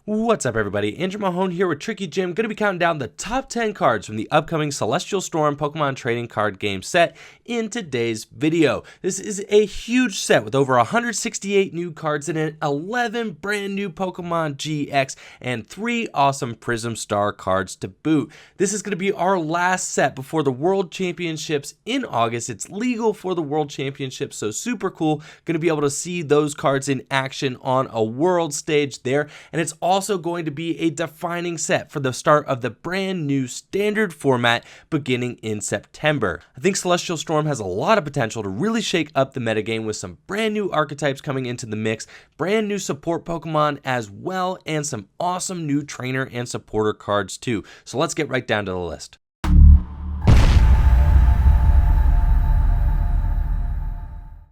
What's up, everybody? Andrew Mahone here with Tricky Jim. Going to be counting down the top 10 cards from the upcoming Celestial Storm Pokemon trading card game set in today's video. This is a huge set with over 168 new cards in it, 11 brand new Pokemon GX, and 3 awesome Prism Star cards to boot. This is going to be our last set before the World Championships in August. It's legal for the World Championships, so super cool. Going to be able to see those cards in action on a world stage there, and it's also going to be a defining set for the start of the brand new standard format beginning in September. I think Celestial Storm has a lot of potential to really shake up the metagame with some brand new archetypes coming into the mix, brand new support Pokemon as well, and some awesome new trainer and supporter cards too. So let's get right down to the list.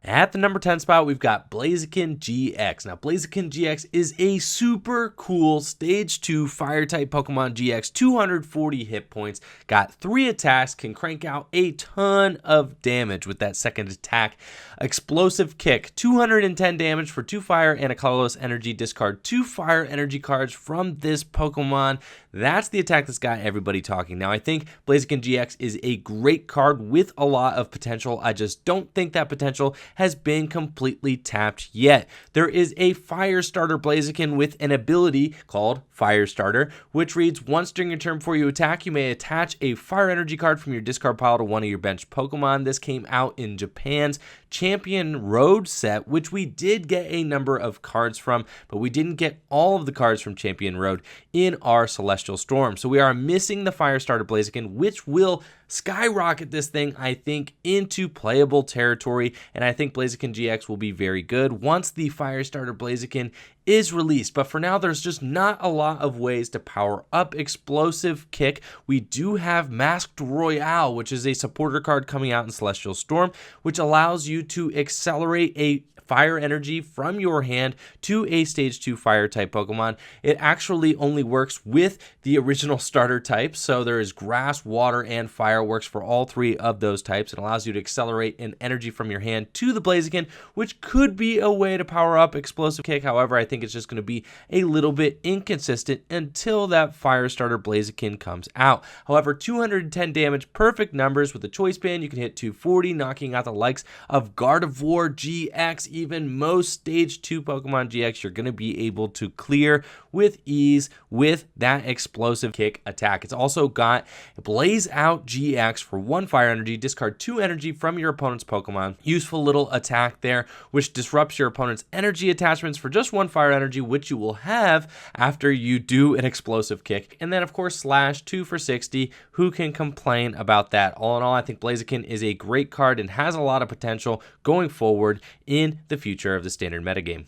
At the number 10 spot, we've got Blaziken GX. Now, Blaziken GX is a super cool Stage 2 Fire-type Pokemon GX, 240 hit points, got 3 attacks, can crank out a ton of damage with that second attack. Explosive Kick, 210 damage for 2 fire and a colorless energy. Discard 2 fire energy cards from this Pokemon. That's the attack that's got everybody talking. Now, I think Blaziken GX is a great card with a lot of potential. I just don't think that potential has been completely tapped yet. There is a Fire Starter Blaziken with an ability called Fire Starter, which reads, once during your turn before you attack, you may attach a fire energy card from your discard pile to one of your bench Pokemon. This came out in Japan's Champion Road set, which we did get a number of cards from, but we didn't get all of the cards from Champion Road in our Celestial Storm. So we are missing the Fire Starter Blaziken, which will skyrocket this thing, I think, into playable territory, and I think Blaziken GX will be very good once the Fire Starter Blaziken is released. But for now, there's just not a lot of ways to power up Explosive Kick. We do have Masked Royale, which is a supporter card coming out in Celestial Storm, which allows you to accelerate a fire energy from your hand to a stage 2 fire type Pokemon. It actually only works with the original starter types, so there is grass, water, and fire. Works for all 3 of those types. It allows you to accelerate an energy from your hand to the Blaziken, which could be a way to power up Explosive Kick. However, I think it's just going to be a little bit inconsistent until that Fire Starter Blaziken comes out. However, 210 damage, perfect numbers. With the Choice Band, you can hit 240, knocking out the likes of Gardevoir GX. Even most Stage 2 Pokemon GX, you're going to be able to clear with ease with that Explosive Kick attack. It's also got Blaze Out GX for 1 fire energy. Discard 2 energy from your opponent's Pokemon. Useful little attack there, which disrupts your opponent's energy attachments for just 1 fire energy, which you will have after you do an Explosive Kick. And then, of course, Slash, 2 for 60. Who can complain about that? All in all, I think Blaziken is a great card and has a lot of potential going forward in the future of the standard metagame.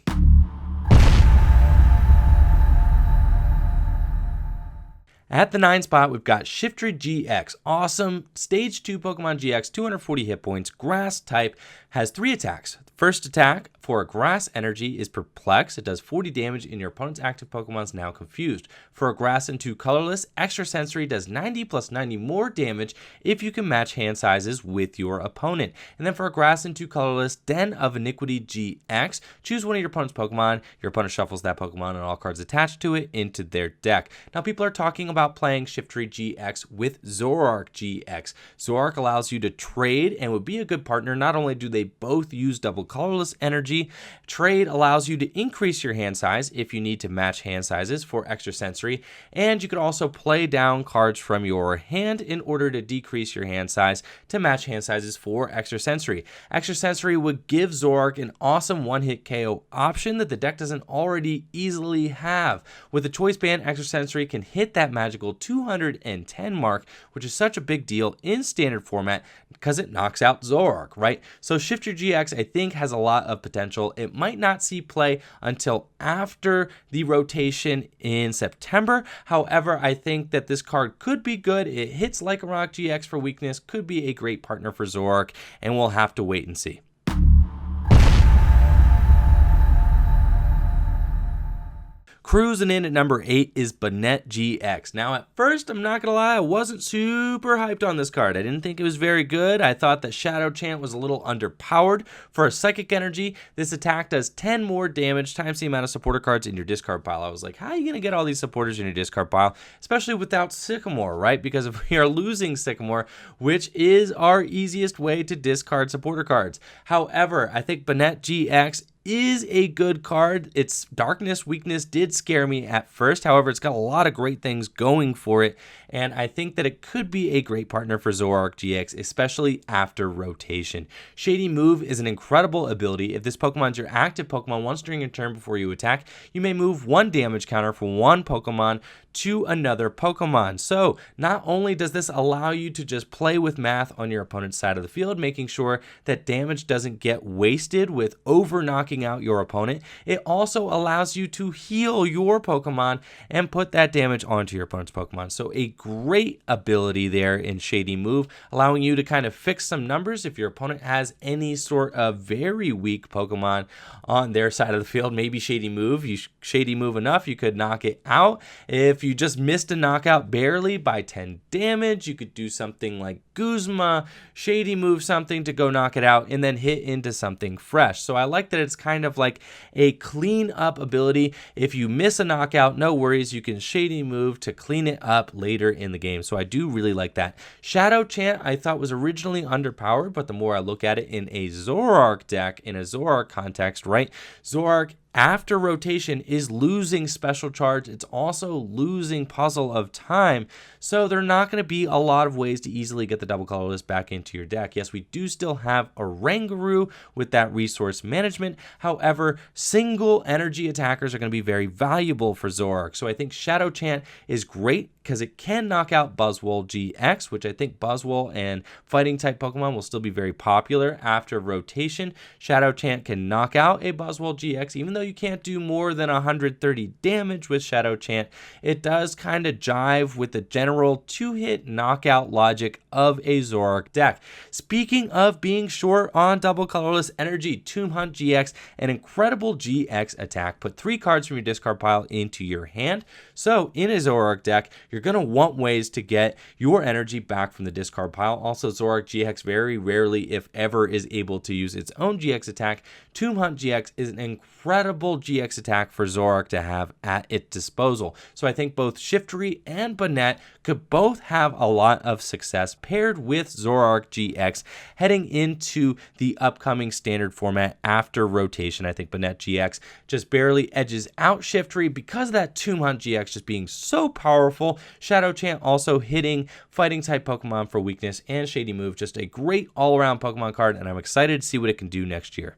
At the 9 spot, we've got Shiftry GX. Awesome Stage 2 Pokemon GX, 240 hit points, grass type, has 3 attacks. First attack for a grass energy is Perplex. It does 40 damage and your opponent's active Pokemon's now confused. For a grass and 2 colorless, Extrasensory does 90 plus 90 more damage if you can match hand sizes with your opponent. And then for a grass and 2 colorless, Den of Iniquity GX, choose one of your opponent's Pokemon. Your opponent shuffles that Pokemon and all cards attached to it into their deck. Now, people are talking about playing Shiftry GX with Zoroark GX. Zoroark allows you to trade and would be a good partner. Not only do they both use double colorless energy, trade allows you to increase your hand size if you need to match hand sizes for Extrasensory, and you could also play down cards from your hand in order to decrease your hand size to match hand sizes for Extrasensory. Extrasensory would give Zoroark an awesome one-hit KO option that the deck doesn't already easily have. With the Choice Band, Extrasensory can hit that magical 210 mark, which is such a big deal in standard format because it knocks out Zoroark, right? So Shiftry GX, I think, has a lot of potential. It might not see play until after the rotation in September. However, I think that this card could be good. It hits like a Rock GX for weakness, could be a great partner for Zoroark, and we'll have to wait and see. Cruising in at number 8 is Banette GX. Now, at first, I'm not going to lie, I wasn't super hyped on this card. I didn't think it was very good. I thought that Shadow Chant was a little underpowered. For a Psychic Energy, this attack does 10 more damage times the amount of supporter cards in your discard pile. I was like, how are you going to get all these supporters in your discard pile? Especially without Sycamore, right? Because if we are losing Sycamore, which is our easiest way to discard supporter cards. However, I think Banette GX is a good card. Its darkness weakness did scare me at first. However, it's got a lot of great things going for it, and I think that it could be a great partner for Zoroark GX, especially after rotation. Shady Move is an incredible ability. If this Pokemon's your active Pokemon, once during your turn before you attack, you may move 1 damage counter from one Pokemon to another Pokemon. So not only does this allow you to just play with math on your opponent's side of the field, making sure that damage doesn't get wasted with over knocking out your opponent, it also allows you to heal your Pokemon and put that damage onto your opponent's Pokemon. So a great ability there in Shady Move, allowing you to kind of fix some numbers if your opponent has any sort of very weak Pokemon on their side of the field. Maybe Shady Move, you Shady Move enough, you could knock it out. If you just missed a knockout barely by 10 damage, you could do something like Guzma, Shady Move something to go knock it out, and then hit into something fresh. So I like that it's kind of like a clean up ability. If you miss a knockout, no worries, you can Shady Move to clean it up later in the game. So I do really like that. Shadow Chant I thought was originally underpowered, but the more I look at it in a Zoroark deck, in a Zoroark context, right? Zoroark after rotation is losing special charge. It's also losing Puzzle of Time. So there are not going to be a lot of ways to easily get the double colorless back into your deck. Yes, we do still have a Rangaroo with that resource management. However, single energy attackers are going to be very valuable for Zoroark. So I think Shadow Chant is great because it can knock out Buzzwole GX, which I think Buzzwole and fighting type Pokemon will still be very popular after rotation. Shadow Chant can knock out a Buzzwole GX, even though you can't do more than 130 damage with Shadow Chant. It does kind of jive with the general 2-hit knockout logic of a Zoroark deck. Speaking of being short on double colorless energy, Tomb Hunt GX, an incredible GX attack. Put 3 cards from your discard pile into your hand. So in a Zoroark deck, you're going to want ways to get your energy back from the discard pile. Also, Zoroark GX very rarely, if ever, is able to use its own GX attack. Tomb Hunt GX is an incredible GX attack for Zoroark to have at its disposal. So I think both Shiftry and Banette could both have a lot of success paired with Zoroark GX heading into the upcoming standard format after rotation. I think Banette GX just barely edges out Shiftry because of that Tomb Hunt GX just being so powerful. Shadow Chant also hitting fighting type Pokemon for weakness, and Shady Move, just a great all-around Pokemon card, and I'm excited to see what it can do next year.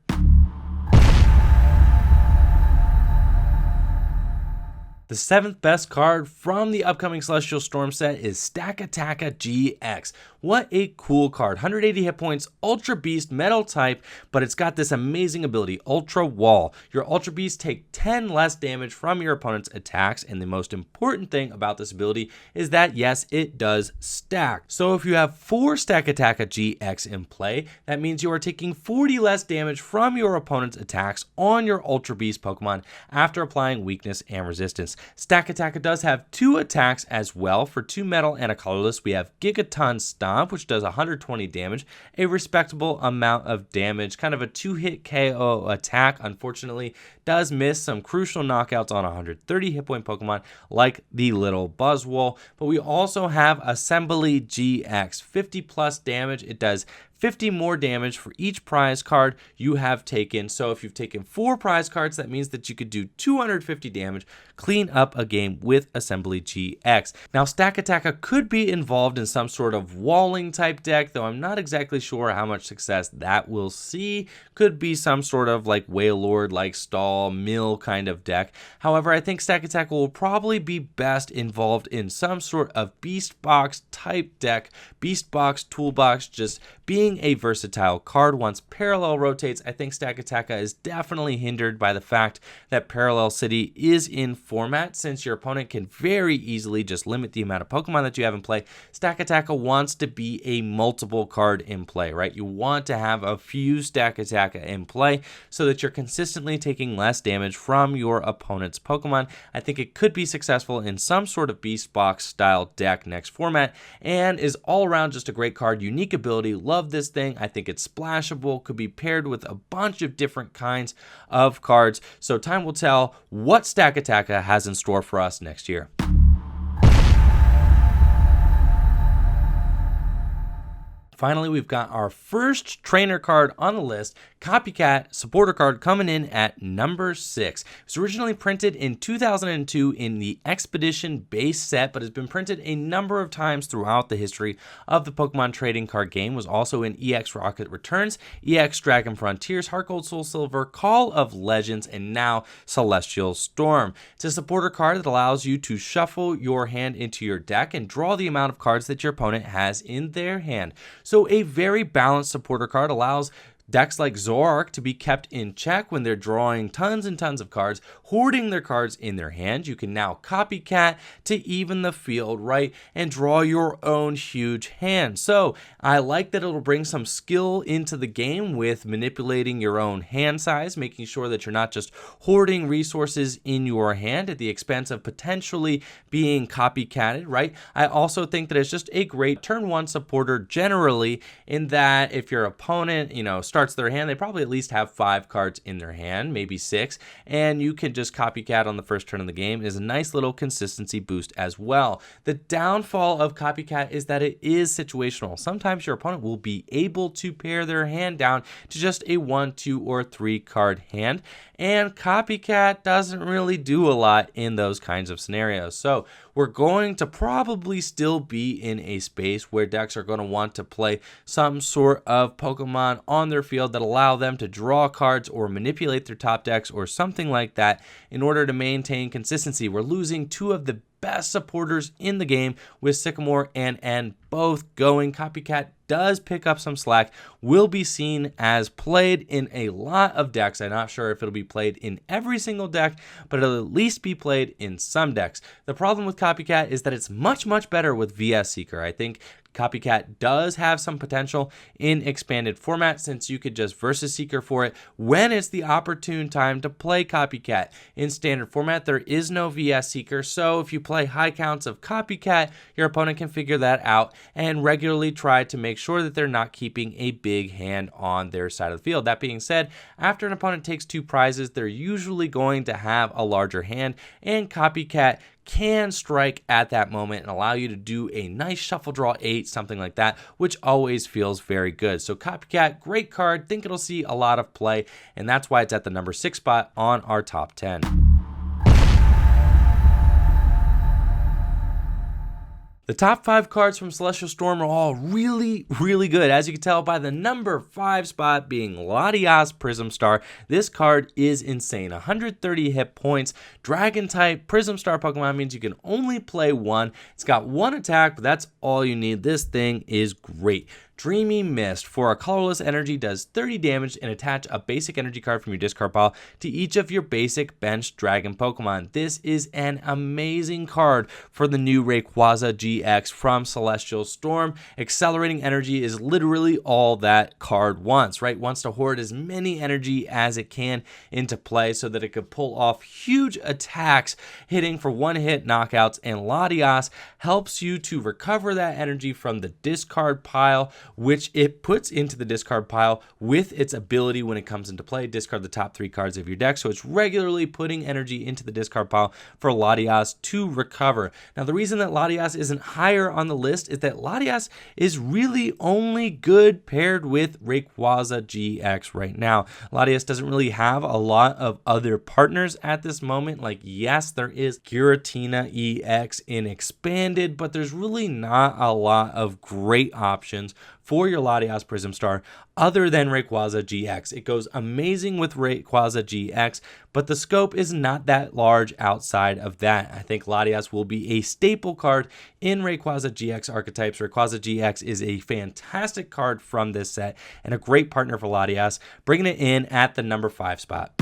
The 7th best card from the upcoming Celestial Storm set is Stakataka GX. What a cool card. 180 hit points, Ultra Beast, Metal type, but it's got this amazing ability, Ultra Wall. Your Ultra Beasts take 10 less damage from your opponent's attacks, and the most important thing about this ability is that, yes, it does stack. So if you have 4 Stakataka GX in play, that means you are taking 40 less damage from your opponent's attacks on your Ultra Beast Pokemon after applying weakness and resistance. Stakataka does have 2 attacks as well. For 2 metal and a colorless, we have Gigaton Stomp, which does 120 damage, a respectable amount of damage, kind of a 2-hit KO attack. Unfortunately, does miss some crucial knockouts on 130 hit point Pokemon like the little Buzzwole. But we also have Assembly GX, 50 plus damage. It does 50 more damage for each prize card you have taken. So if you've taken 4 prize cards, that means that you could do 250 damage, clean up a game with Assembly GX. Now, Stakataka could be involved in some sort of walling type deck, though I'm not exactly sure how much success that will see. Could be some sort of like Wailord, like Stall, Mill kind of deck. However, I think Stakataka will probably be best involved in some sort of Beast Box type deck. Beast Box, Toolbox, just being being a versatile card. Once Parallel rotates, I think Stakataka is definitely hindered by the fact that Parallel City is in format. Since your opponent can very easily just limit the amount of Pokemon that you have in play, Stakataka wants to be a multiple card in play, right? You want to have a few Stakataka in play so that you're consistently taking less damage from your opponent's Pokemon. I think it could be successful in some sort of Beast Box style deck next format, and is all around just a great card. Unique ability, love this thing. I think it's splashable, could be paired with a bunch of different kinds of cards. So time will tell what Stakataka has in store for us next year. Finally, we've got our first trainer card on the list, Copycat supporter card, coming in at number 6. It was originally printed in 2002 in the Expedition base set, but has been printed a number of times throughout the history of the Pokemon trading card game. Was also in EX Rocket Returns, EX Dragon Frontiers, Heart Gold, Soul Silver, Call of Legends, and now Celestial Storm. It's a supporter card that allows you to shuffle your hand into your deck and draw the amount of cards that your opponent has in their hand. So a very balanced supporter card, allows decks like Zoroark to be kept in check when they're drawing tons and tons of cards, hoarding their cards in their hand. You can now Copycat to even the field, right, and draw your own huge hand. So I like that it'll bring some skill into the game with manipulating your own hand size, making sure that you're not just hoarding resources in your hand at the expense of potentially being copycatted, right? I also think that it's just a great turn 1 supporter generally, in that if your opponent, starts their hand, they probably at least have 5 cards in their hand, maybe 6, and you can just Copycat on the first turn of the game. Is a nice little consistency boost as well. The downfall of Copycat is that it is situational. Sometimes your opponent will be able to pare their hand down to just a 1, 2, or 3 card hand, and Copycat doesn't really do a lot in those kinds of scenarios. So we're going to probably still be in a space where decks are going to want to play some sort of Pokemon on their field that allow them to draw cards or manipulate their top decks or something like that in order to maintain consistency. We're losing 2 of the best supporters in the game with Sycamore and N both going. Copycat does pick up some slack, will be seen as played in a lot of decks. I'm not sure if it'll be played in every single deck, but it'll at least be played in some decks. The problem with Copycat is that it's much, much better with VS Seeker. I think Copycat does have some potential in expanded format, since you could just Versus Seeker for it when it's the opportune time to play Copycat. In standard format, there is no VS Seeker, so if you play high counts of Copycat, your opponent can figure that out and regularly try to make sure that they're not keeping a big hand on their side of the field. That being said, after an opponent takes 2 prizes, they're usually going to have a larger hand, and Copycat can strike at that moment and allow you to do a nice shuffle draw 8, something like that, which always feels very good. So Copycat, great card, think it'll see a lot of play, and that's why it's at the number 6 spot on our top 10. The top 5 cards from Celestial Storm are all really, really good. As you can tell by the number 5 spot being Latias Prism Star. This card is insane. 130 hit points. Dragon type Prism Star Pokemon means you can only play 1. It's got 1 attack, but that's all you need. This thing is great. Dreamy Mist for a colorless energy does 30 damage and attach a basic energy card from your discard pile to each of your basic bench dragon Pokemon. This is an amazing card for the new Rayquaza GX from Celestial Storm. Accelerating energy is literally all that card wants, right? Wants to hoard as many energy as it can into play so that it could pull off huge attacks, hitting for 1-hit knockouts, and Latias helps you to recover that energy from the discard pile, which it puts into the discard pile with its ability when it comes into play. Discard the top 3 cards of your deck, so it's regularly putting energy into the discard pile for Latias to recover. Now, the reason that Latias isn't higher on the list is that Latias is really only good paired with Rayquaza GX right now. Latias doesn't really have a lot of other partners at this moment. Like, yes, there is Giratina EX in expanded, but there's really not a lot of great options for your Latias Prism Star other than Rayquaza GX. It goes amazing with Rayquaza GX, but the scope is not that large outside of that. I think Latias will be a staple card in Rayquaza GX archetypes. Rayquaza GX is a fantastic card from this set and a great partner for Latias, bringing it in at the number 5 spot.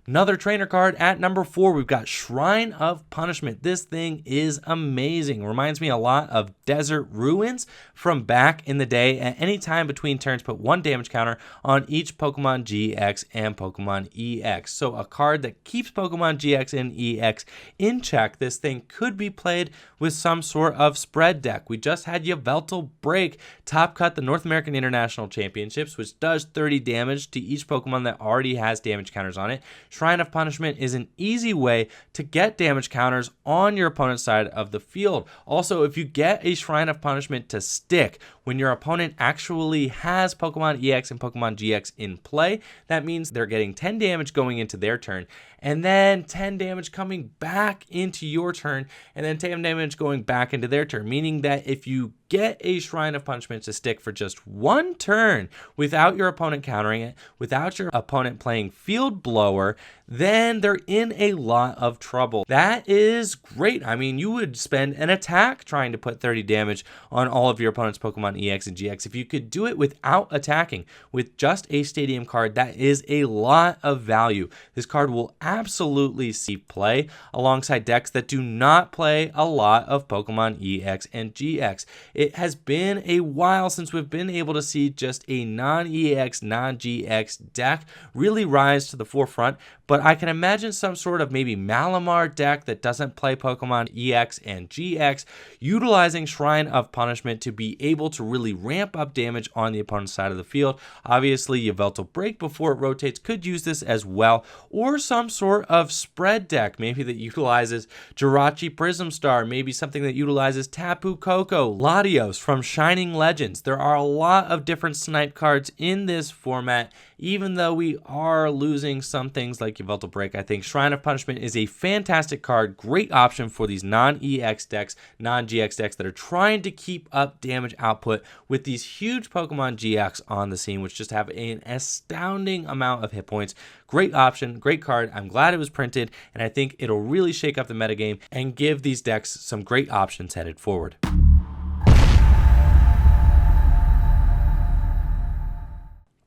Another trainer card at number 4, we've got Shrine of Punishment. This thing is amazing. Reminds me a lot of Desert Ruins from back in the day. At any time between turns, put 1 damage counter on each Pokemon GX and Pokemon EX. So a card that keeps Pokemon GX and EX in check. This thing could be played with some sort of spread deck. We just had Yveltal Break top cut the North American International Championships, which does 30 damage to each Pokemon that already has damage counters on it. Shrine of Punishment is an easy way to get damage counters on your opponent's side of the field. Also, if you get a Shrine of Punishment to stick when your opponent actually has Pokemon EX and Pokemon GX in play, that means they're getting 10 damage going into their turn, and then 10 damage coming back into your turn, and then 10 damage going back into their turn, meaning that if you get a Shrine of Punishment to stick for just 1 turn without your opponent countering it, without your opponent playing Field Blower, then they're in a lot of trouble. That is great. I mean, you would spend an attack trying to put 30 damage on all of your opponent's Pokemon EX and GX. If you could do it without attacking with just a Stadium card, that is a lot of value. This card will absolutely see play alongside decks that do not play a lot of Pokemon EX and GX. It has been a while since we've been able to see just a non-EX, non-GX deck really rise to the forefront, but I can imagine some sort of maybe Malamar deck that doesn't play Pokemon EX and GX, utilizing Shrine of Punishment to be able to really ramp up damage on the opponent's side of the field. Obviously, Yveltal Break before it rotates could use this as well, or some sort of spread deck, maybe that utilizes Jirachi Prism Star, maybe something that utilizes Tapu Koko, Latios from Shining Legends. There are a lot of different snipe cards in this format. Even though we are losing some things like Yveltal Break, I think Shrine of Punishment is a fantastic card, great option for these non-EX decks, non-GX decks that are trying to keep up damage output with these huge Pokemon GX on the scene, which just have an astounding amount of hit points. Great option, great card. I'm glad it was printed, and I think it'll really shake up the metagame and give these decks some great options headed forward.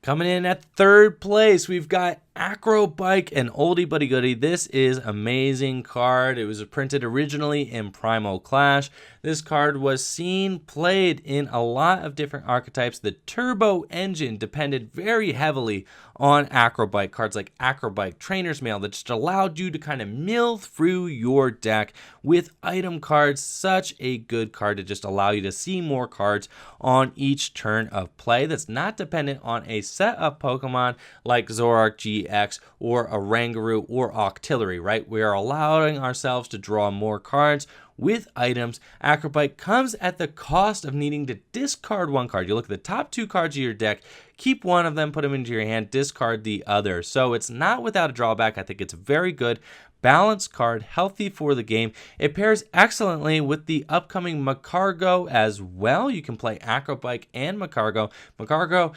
Coming in at 3rd place, we've got Acro Bike, an oldie but a goodie. This is amazing card. It was printed originally in Primal Clash. This card was seen played in a lot of different archetypes. The Turbo Engine depended very heavily on Acro Bike. Cards like Acro Bike, Trainer's Mail, that just allowed you to kind of mill through your deck with item cards. Such a good card to just allow you to see more cards on each turn of play. That's not dependent on a set of Pokemon like Zoroark GX or a Rangaroo or Octillery, right? We are allowing ourselves to draw more cards with items. Acro Bike comes at the cost of needing to discard 1 card. You look at the top 2 cards of your deck, keep one of them, put them into your hand, discard the other. So it's not without a drawback. I think it's a very good balanced card, healthy for the game. It pairs excellently with the upcoming Magcargo as well. You can play Acro Bike and Magcargo. Magcargo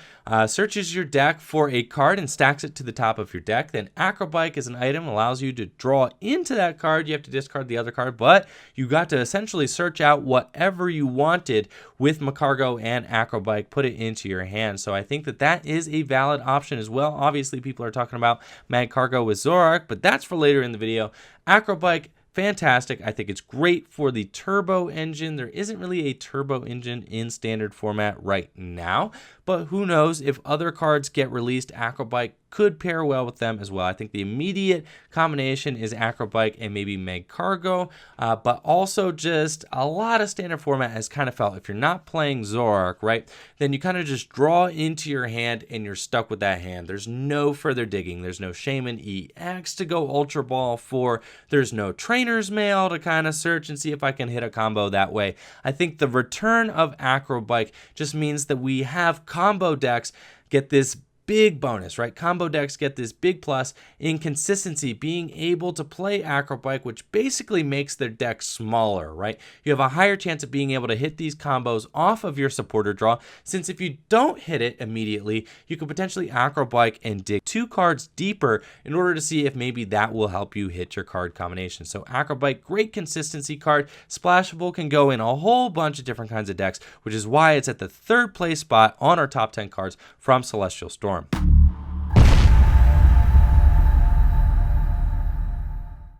searches your deck for a card and stacks it to the top of your deck. Then Acro Bike is an item, allows you to draw into that card. You have to discard the other card, but you got to essentially search out whatever you wanted with Magcargo and Acro Bike, put it into your hand. So I think that that is a valid option as well. Obviously, people are talking about Magcargo with Zoroark, but that's for later in the video. Acro Bike, fantastic. I think it's great for the Turbo Engine. There isn't really a Turbo Engine in standard format right now, but who knows, if other cards get released, Acro Bike could pair well with them as well. I think the immediate combination is Acro Bike and maybe Magcargo, but also just a lot of standard format has kind of felt, if you're not playing Zoroark, right, then you kind of just draw into your hand and you're stuck with that hand. There's no further digging. There's no Shaman EX to go Ultra Ball for. There's no Trainer's Mail to kind of search and see if I can hit a combo that way. I think the return of Acro Bike just means that we have combo decks get this big bonus, right? Combo decks get this big plus in consistency, being able to play Acro Bike, which basically makes their deck smaller, right? You have a higher chance of being able to hit these combos off of your supporter draw, since if you don't hit it immediately, you could potentially Acro Bike and dig 2 cards deeper in order to see if maybe that will help you hit your card combination. So Acro Bike, great consistency card, splashable, can go in a whole bunch of different kinds of decks, which is why it's at the 3rd place spot on our top 10 cards from Celestial Storm.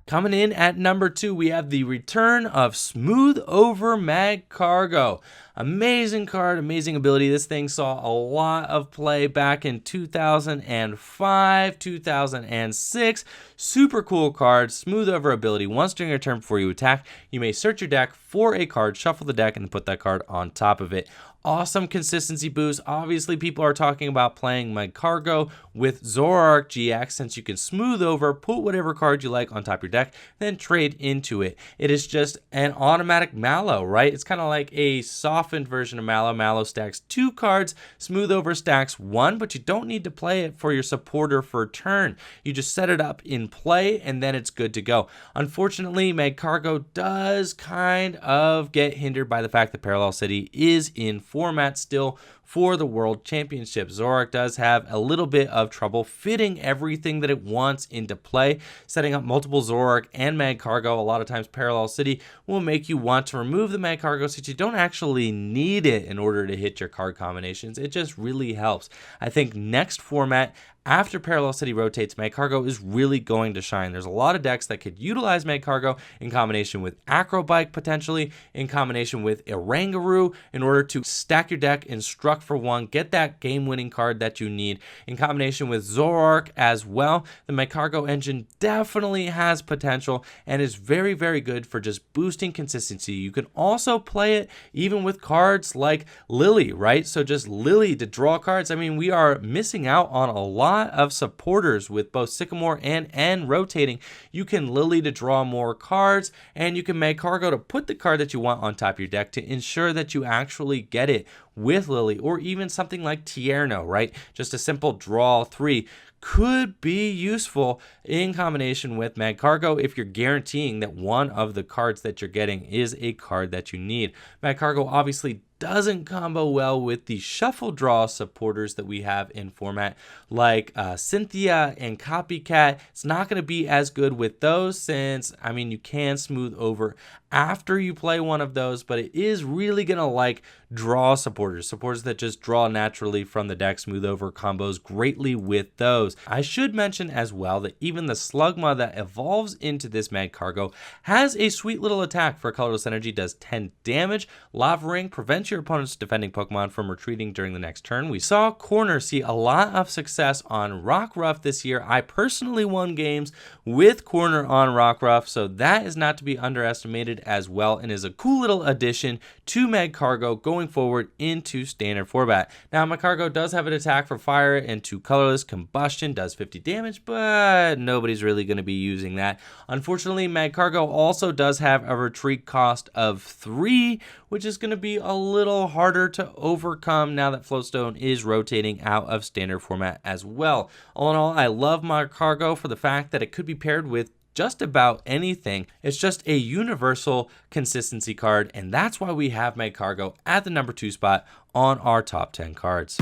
Coming in at number 2, we have the return of Smooth Over Magcargo. Amazing card, amazing ability. This thing saw a lot of play back in 2005, 2006. Super cool card, smooth over ability. Once during your turn before you attack, you may search your deck for a card, shuffle the deck, and put that card on top of it. Awesome consistency boost. Obviously, people are talking about playing Magcargo with Zoroark GX, since you can smooth over, put whatever card you like on top of your deck, then trade into it. It is just an automatic Mallow, right? It's kind of like a softened version of Mallow. Mallow stacks 2 cards, smooth over stacks 1, but you don't need to play it for your supporter for a turn. You just set it up in play, and then it's good to go. Unfortunately, Magcargo does kind of get hindered by the fact that Parallel City is in format still for the World Championship. Zoroark does have a little bit of trouble fitting everything that it wants into play. Setting up multiple Zoroark and Magcargo, a lot of times Parallel City will make you want to remove the Magcargo, since you don't actually need it in order to hit your card combinations. It just really helps. I think next format, after Parallel City rotates, Magcargo is really going to shine. There's a lot of decks that could utilize Magcargo in combination with Acro Bike, potentially in combination with Oranguru, in order to stack your deck and struck for 1, get that game-winning card that you need. In combination with Zoroark as well, the Magcargo engine definitely has potential and is very, very good for just boosting consistency. You can also play it even with cards like Lily, right? So just Lily to draw cards. I mean, we are missing out on a lot of supporters with both Sycamore and rotating. You can Lily to draw more cards, and you can Magcargo to put the card that you want on top of your deck to ensure that you actually get it with Lily, or even something like Tierno, right? Just a simple draw 3 could be useful in combination with Magcargo if you're guaranteeing that one of the cards that you're getting is a card that you need. Magcargo obviously doesn't combo well with the shuffle draw supporters that we have in format, like Cynthia and Copycat. It's not going to be as good with those, since, I mean, you can smooth over after you play one of those, but it is really going to like draw supporters that just draw naturally from the deck. Smooth over combos greatly with those. I should mention as well that even the Slugma that evolves into this Magcargo has a sweet little attack for colorless energy, does 10 damage. Lava Ring prevents your opponent's defending Pokemon from retreating during the next turn. We saw Corner see a lot of success on Rockruff this year. I personally won games with Corner on Rockruff, so that is not to be underestimated as well, and is a cool little addition to Magcargo going forward into standard format. Now, Magcargo does have an attack for fire and 2 colorless. Combustion does 50 damage, but nobody's really going to be using that. Unfortunately, Magcargo also does have a retreat cost of 3, which is going to be a little harder to overcome now that Flowstone is rotating out of standard format as well. All in all, I love Magcargo for the fact that it could be paired with just about anything. It's just a universal consistency card, and that's why we have Magcargo at the number 2 spot on our top 10 cards.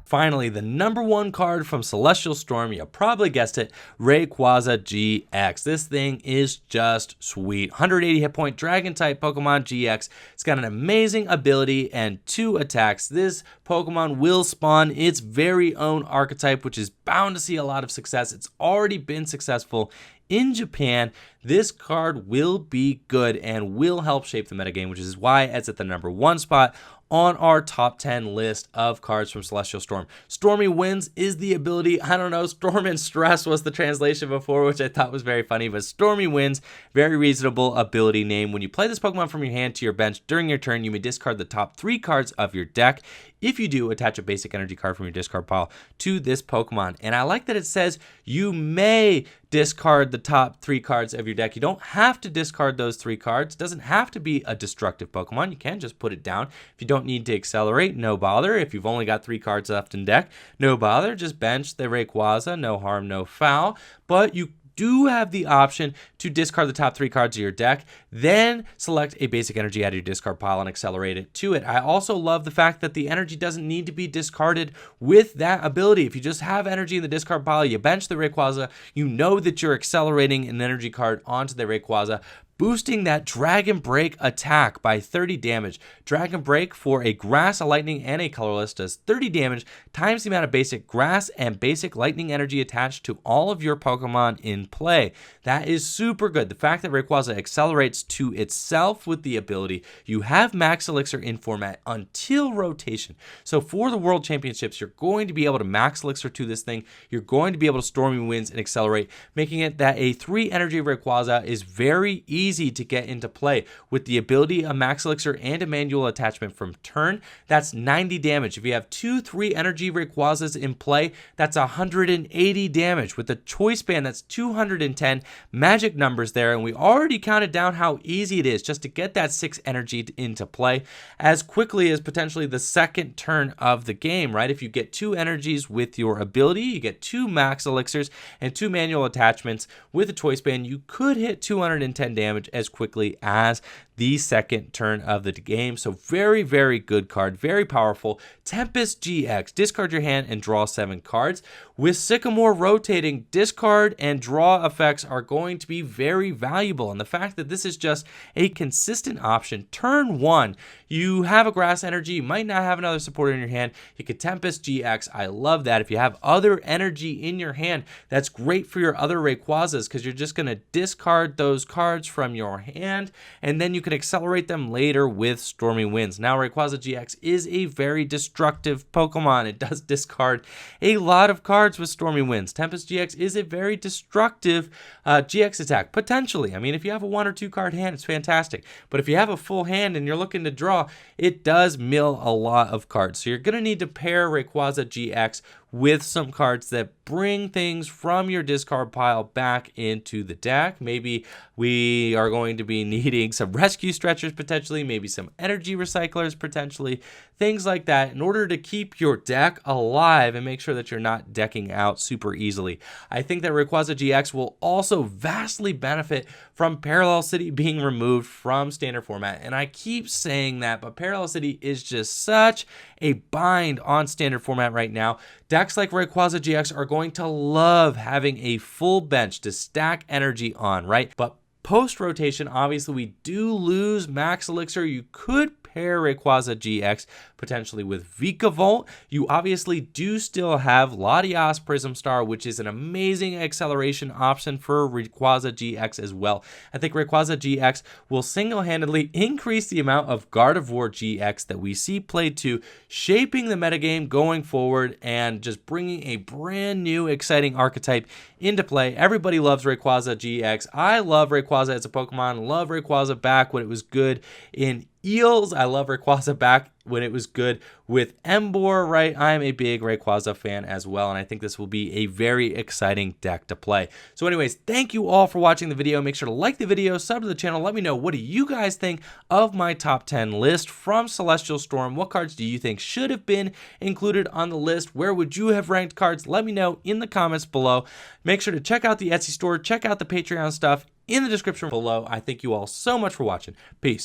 Finally, the number 1 card from Celestial Storm, you probably guessed it, Rayquaza GX. This thing is just sweet. 180 hit point Dragon type Pokemon GX. It's got an amazing ability and 2 attacks. This Pokemon will spawn its very own archetype, which is bound to see a lot of success. It's already been successful in Japan. This card will be good and will help shape the metagame, which is why it's at the number 1 spot on our top 10 list of cards from Celestial Storm. Stormy Winds is the ability. I don't know, Storm and Stress was the translation before, which I thought was very funny, but Stormy Winds, very reasonable ability name. When you play this Pokemon from your hand to your bench during your turn, you may discard the top 3 cards of your deck. if you do, attach a basic energy card from your discard pile to this Pokemon. And I like that it says you may discard the top 3 cards of your deck. You don't have to discard those 3 cards. It doesn't have to be a destructive Pokemon. You can just put it down. If you don't need to accelerate, no bother. If you've only got 3 cards left in deck, no bother. Just bench the Rayquaza, no harm, no foul. But you do have the option to discard the top 3 cards of your deck, then select a basic energy out of your discard pile and accelerate it to it. I also love the fact that the energy doesn't need to be discarded with that ability. If you just have energy in the discard pile, you bench the Rayquaza, you know that you're accelerating an energy card onto the Rayquaza, boosting that Dragon Break attack by 30 damage. Dragon Break for a Grass, a Lightning, and a Colorless does 30 damage times the amount of basic Grass and basic Lightning energy attached to all of your Pokemon in play. That is super good. The fact that Rayquaza accelerates to itself with the ability, you have Max Elixir in format until rotation. So for the World Championships, you're going to be able to Max Elixir to this thing. You're going to be able to Stormy Winds and accelerate, making it that a 3 energy Rayquaza is very easy to get into play. With the ability of Max Elixir and a manual attachment from turn, that's 90 damage. If you have 2 3 energy Rayquazas in play, that's 180 damage. With the Choice Band, that's 210 magic numbers there, and we already counted down how easy it is just to get that 6 energy into play as quickly as potentially the second turn of the game, right? If you get 2 energies with your ability, you get 2 Max Elixirs and 2 manual attachments with a Choice Band, you could hit 210 damage as quickly as the second turn of the game. So very, very good card, very powerful. Tempest GX, discard your hand and draw 7 cards. With Sycamore rotating, discard and draw effects are going to be very valuable. And the fact that this is just a consistent option, turn 1, you have a Grass energy, you might not have another supporter in your hand, you could Tempest GX. I love that. If you have other energy in your hand, that's great for your other Rayquazas because you're just going to discard those cards from your hand, and then you can accelerate them later with Stormy Winds. Now, Rayquaza GX is a very destructive Pokemon. It does discard a lot of cards with Stormy Winds. Tempest GX is a very destructive GX attack, potentially. I mean, if you have a 1 or 2 card hand, it's fantastic. But if you have a full hand and you're looking to draw, it does mill a lot of cards. So you're going to need to pair Rayquaza GX with some cards that bring things from your discard pile back into the deck. Maybe we are going to be needing some rescue stretchers potentially, maybe some energy recyclers potentially, things like that in order to keep your deck alive and make sure that you're not decking out super easily. I think that Rayquaza GX will also vastly benefit from Parallel City being removed from standard format. And I keep saying that, but Parallel City is just such a bind on standard format right now. Decks like Rayquaza GX are going to love having a full bench to stack energy on, right? But post-rotation, obviously, we do lose Max Elixir. You could pair Rayquaza GX potentially with Vikavolt. You obviously do still have Latias Prism Star, which is an amazing acceleration option for Rayquaza GX as well. I think Rayquaza GX will single-handedly increase the amount of Gardevoir GX that we see played to, shaping the metagame going forward and just bringing a brand new exciting archetype into play. Everybody loves Rayquaza GX. I love Rayquaza as a Pokemon. Love Rayquaza back when it was good in Eels. I love Rayquaza back when it was good with Emboar, right? I'm a big Rayquaza fan as well, and I think this will be a very exciting deck to play. So anyways, thank you all for watching the video. Make sure to like the video, sub to the channel. Let me know, what do you guys think of my top 10 list from Celestial Storm? What cards do you think should have been included on the list? Where would you have ranked cards? Let me know in the comments below. Make sure to check out the Etsy store, check out the Patreon stuff in the description below. I thank you all so much for watching. Peace.